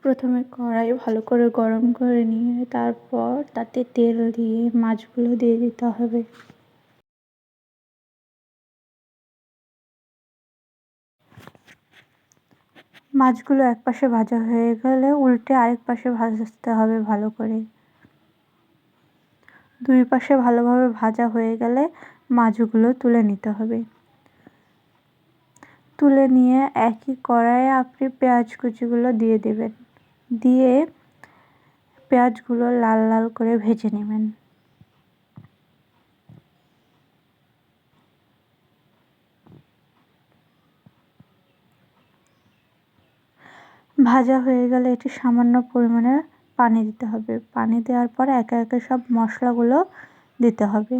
প্রথমে কড়াই ভালো করে গরম করে নিয়ে তারপর তাতে তেল দিয়ে মাছগুলো দিয়ে দিতে হবে। মাছগুলো একপাশে ভাজা হয়ে গেলে উল্টে আরেক পাশে ভাজতে হবে ভালো করে। দুই পাশে ভালোভাবে ভাজা হয়ে গেলে মাছগুলো তুলে নিতে হবে। তুলে নিয়ে একই কড়াইয়ে আপনি পেঁয়াজ কুচিগুলো দিয়ে দেবেন। দিয়ে পেঁয়াজগুলো লাল লাল করে ভেজে নেবেন। ভাজা হয়ে গেলে এটি সামান্য পরিমাণে পানি দিতে হবে। পানি দেওয়ার পর একে একে সব মশলাগুলো দিতে হবে,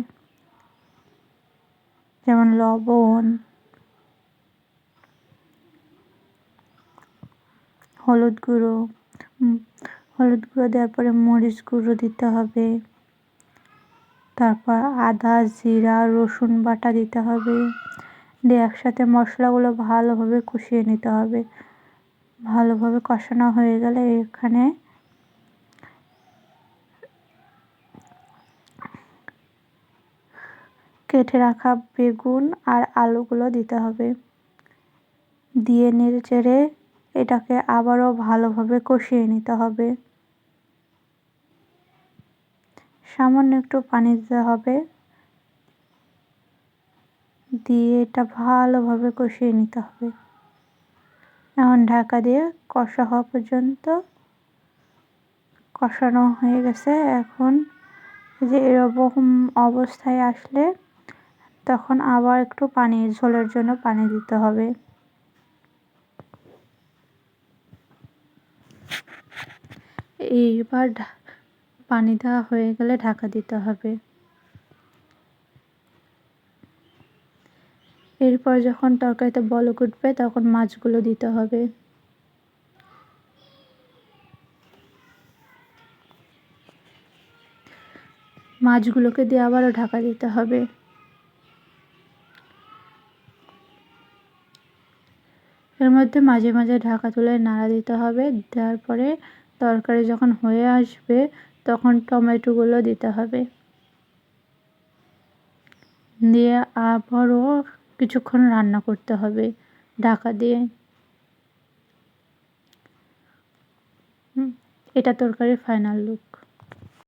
যেমন লবণ, হলুদ গুঁড়ো দেওয়ার পরে মরিচ গুঁড়ো দিতে হবে। তারপর আদা, জিরা, রসুন বাটা দিতে হবে। দিয়ে একসাথে মশলাগুলো ভালোভাবে কষিয়ে নিতে হবে। ভালোভাবে কষানো হয়ে গেলে এখানে কেটে রাখা বেগুন আর আলুগুলো দিতে হবে। দিয়ে নেড়ে চেড়ে এটাকে আবারও ভালোভাবে কষিয়ে নিতে হবে। সামান্য একটু পানি দিতে হবে। দিয়ে এটা ভালোভাবে কষিয়ে নিতে হবে। এখন ঢাকা দিয়ে কষা হওয়া পর্যন্ত কষানো হয়ে গেছে। এখন যে এরকম অবস্থায় আসলে তখন আবার একটু পানি, ঝোলের জন্য পানি দিতে হবে। এইবার পানি দেওয়া হয়ে গেলে ঢাকা দিতে হবে। এরপর যখন তরকারিতে বলক উঠবে তখন মাছগুলো দিতে হবে। মাছগুলোকে দিয়ে আবারও ঢাকা দিতে হবে। এর মধ্যে মাঝে মাঝে ঢাকা তুলে নাড়া দিতে হবে। দেওয়ার পরে তরকারি যখন হয়ে আসবে তখন টমেটোগুলো দিতে হবে। দিয়ে আবারও কিছুক্ষণ রান্না করতে হবে ঢাকা দিয়ে। এটা তরকারির ফাইনাল লুক।